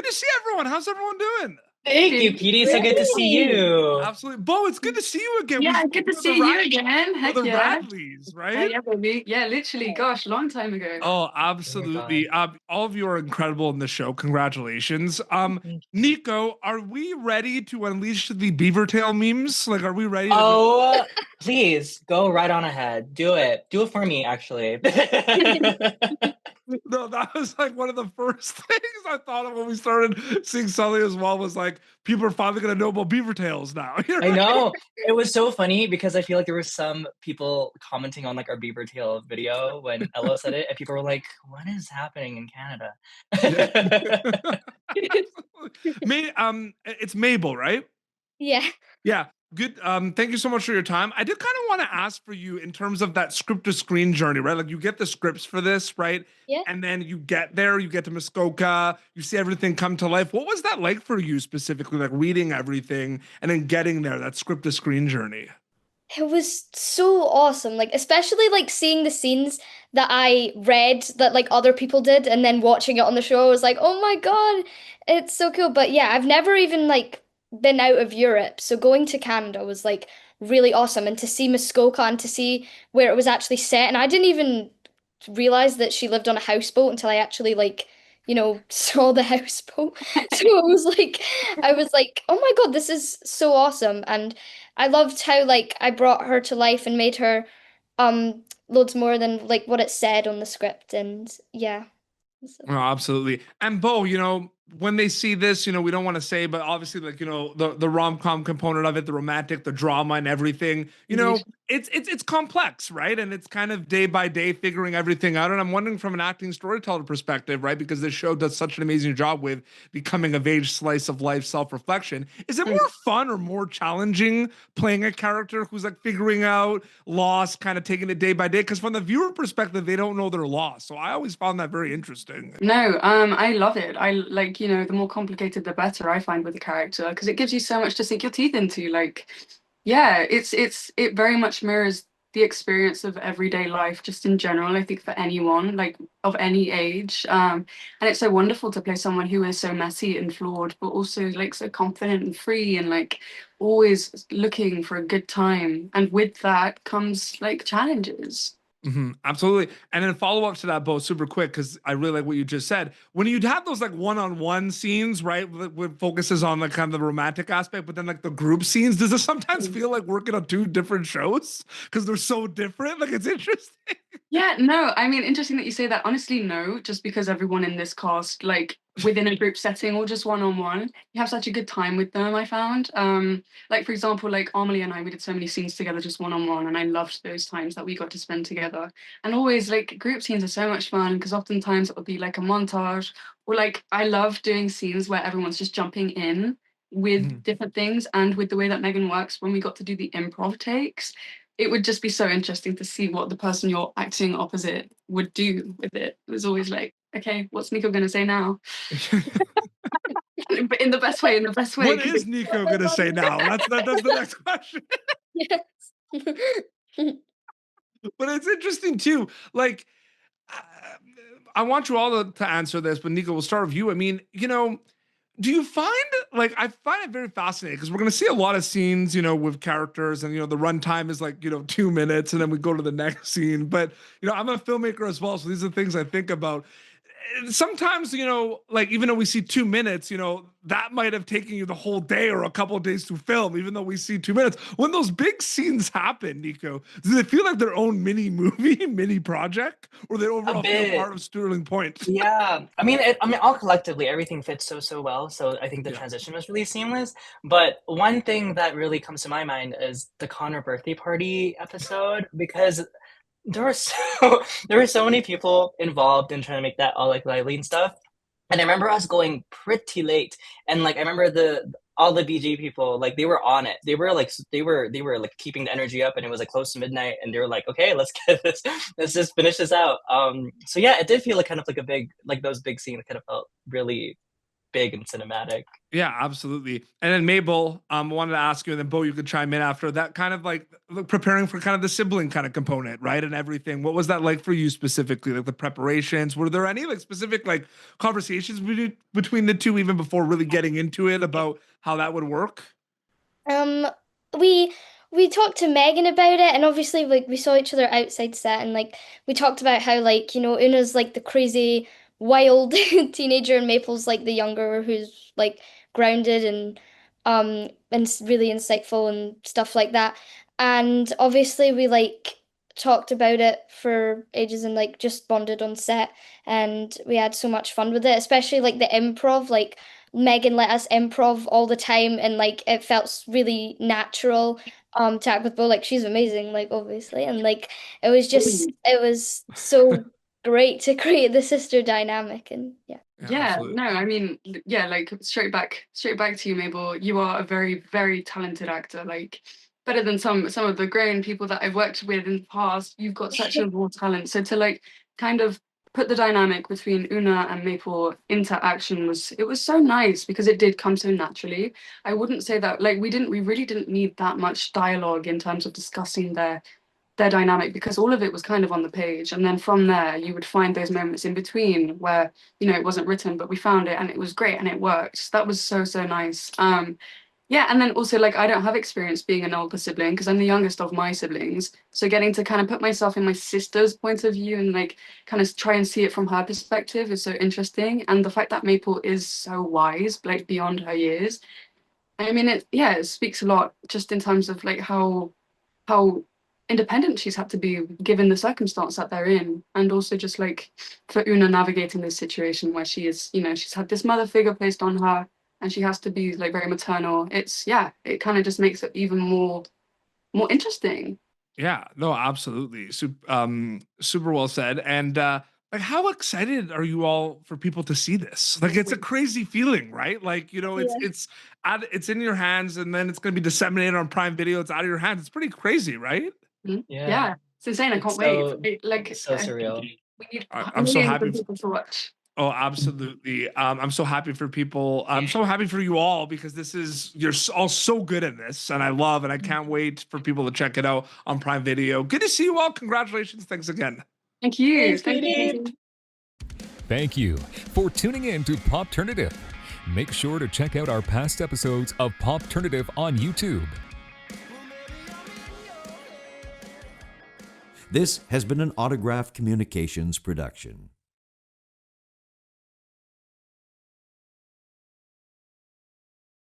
to see everyone. How's everyone doing? Thank you, Petey. So good to see you. Absolutely. Bo, it's good to see you again. Yeah, good to see you again. The Heck yeah. Radleys, right? Yeah, baby. Yeah, literally. Gosh, long time ago. Oh, Oh my God. absolutely. All of you are incredible in the show. Congratulations. Thank you. Nikko, are we ready to unleash the beaver tail memes? Like, are we ready to go? Oh, please go right on ahead. Do it. Do it for me, actually. No, that was like one of the first things I thought of when we started seeing Sully as well. Was like, people are finally gonna know about beaver tails now. I know. It was so funny because I feel like there were some people commenting on like our beaver tail video when Ella said it, and people were like, "What is happening in Canada?" Yeah. It's Mabel, right? Yeah. Yeah. Good. Thank you so much for your time. I did kind of want to ask for you in terms of that script to screen journey, right? Like you get the scripts for this, right? Yeah. And then you get there, you get to Muskoka, you see everything come to life. What was that like for you specifically, like reading everything and then getting there, that script to screen journey? It was so awesome. Like especially like seeing the scenes that I read that like other people did and then watching it on the show, I was like, "Oh my God, it's so cool." But yeah, I've never even like been out of Europe. So going to Canada was like really awesome and to see Muskoka and to see where it was actually set. And I didn't even realize that she lived on a houseboat until I actually like, saw the houseboat. So it was like I was like, "Oh my God, this is so awesome." And I loved how like I brought her to life and made her loads more than like what it said on the script and yeah. So- Oh, absolutely. And Bo, when they see this, we don't want to say, but obviously, like, the rom-com component of it, the romantic, the drama and everything, it's complex, right? And it's kind of day by day figuring everything out. And I'm wondering from an acting storyteller perspective, right? Because this show does such an amazing job with becoming of age slice of life self-reflection. Is it more fun or more challenging playing a character who's like figuring out loss, kind of taking it day by day? Because from the viewer perspective, they don't know they're lost. So I always found that very interesting. No, I love it. I like, the more complicated the better I find with the character because it gives you so much to sink your teeth into. Like, yeah, it very much mirrors the experience of everyday life just in general, I think for anyone, like of any age. And it's so wonderful to play someone who is so messy and flawed, but also like so confident and free and like always looking for a good time. And with that comes like challenges. Absolutely. And then follow up to that, Bo, super quick, because I really like what you just said. When you'd have those like one-on-one scenes, right, with focuses on like kind of the romantic aspect, but then like the group scenes, does it sometimes feel like working on two different shows because they're so different? Like it's interesting. Yeah, no, I mean, interesting that you say that. Honestly, no, just because everyone in this cast, like within a group setting or just one-on-one, you have such a good time with them, I found. Like for example, like Amelie and I, we did so many scenes together just one-on-one, and I loved those times that we got to spend together. And always like group scenes are so much fun because oftentimes it would be like a montage, or like I love doing scenes where everyone's just jumping in with different things, and with the way that Megan works, when we got to do the improv takes, it would just be so interesting to see what the person you're acting opposite would do with it. It was always like, okay, what's Nikko going to say now? But in the best way, in the best way. What is Nikko gonna say now? That's the next question. Yes. But it's interesting too. Like, uh, I want you all to answer this, but Nikko, we'll start with you. I mean, do you find like I find it very fascinating because we're going to see a lot of scenes, with characters, and the runtime is like 2 minutes, and then we go to the next scene. But I'm a filmmaker as well, so these are things I think about. Sometimes like even though we see 2 minutes, that might have taken you the whole day or a couple of days to film, even though we see 2 minutes. When those big scenes happen, Nikko, do they feel like their own mini movie, mini project, or they A overall feel bit. part of Sterling Point? Yeah. I mean, all collectively, everything fits so well. So I think the Yeah. transition was really seamless. But one thing that really comes to my mind is the Connor birthday party episode because there were so there were so many people involved in trying to make that all like lively and stuff. And I remember us going pretty late, and like I remember the all the BG people like they were on it. They were like they were like keeping the energy up, and it was like close to midnight, and they were like, okay, let's get this, let's just finish this out. So yeah, it did feel like kind of like a big like those big scenes kind of felt really big and cinematic. Yeah, absolutely. And then Mabel, wanted to ask you, and then Bo, you could chime in after that. Kind of like preparing for kind of the sibling kind of component, right, and everything. What was that like for you specifically? Like the preparations. Were there any like specific like conversations between the two even before really getting into it about how that would work? Um, we we talked to Megan about it, and obviously, like we saw each other outside set, and like we talked about how like Una's like the crazy, wild teenager, and Maple's like the younger who's like grounded and really insightful and stuff like that. And obviously, we like talked about it for ages and like just bonded on set, and we had so much fun with it, especially like the improv, like. Megan let us improv all the time and like it felt really natural to act with Bo. Like she's amazing, like obviously. And like it was so great to create the sister dynamic and yeah. Yeah, Yeah, absolutely. no, I mean, yeah, like straight back to you, Mabel. You are a very, very talented actor. Like better than some of the grown people that I've worked with in the past. You've got such a raw talent. So to like kind of put the dynamic between Una and Maple into action was so nice because it did come so naturally. I wouldn't say that like we really didn't need that much dialogue in terms of discussing their dynamic because all of it was kind of on the page, and then from there you would find those moments in between where it wasn't written but we found it and it was great and it worked. That was so nice. Yeah, and then also like I don't have experience being an older sibling because I'm the youngest of my siblings, so getting to kind of put myself in my sister's point of view and like kind of try and see it from her perspective is so interesting. And the fact that Maple is so wise, like beyond her years, I mean it speaks a lot just in terms of like how independent she's had to be given the circumstance that they're in, and also just like for Una navigating this situation where she is, she's had this mother figure placed on her and she has to be like very maternal. It kind of just makes it even more interesting. Yeah, no, absolutely. Super well said. And like how excited are you all for people to see this? Like it's a crazy feeling, right? Like, Yeah. it's in your hands and then it's gonna be disseminated on Prime Video. It's out of your hands. It's pretty crazy, right? Mhm. Yeah, Yeah, it's insane. I it's can't wait. Like, so surreal. we need I'm so millions of happy. people to watch. Oh, absolutely. I'm so happy for people. I'm so happy for you all because you're all so good in this, and I can't wait for people to check it out on Prime Video. Good to see you all. Congratulations. Thanks again. Thank you. Thanks, Thank you. Katie. Thank you for tuning in to Popternative. Make sure to check out our past episodes of Popternative on YouTube. This has been an Autograph Communications production.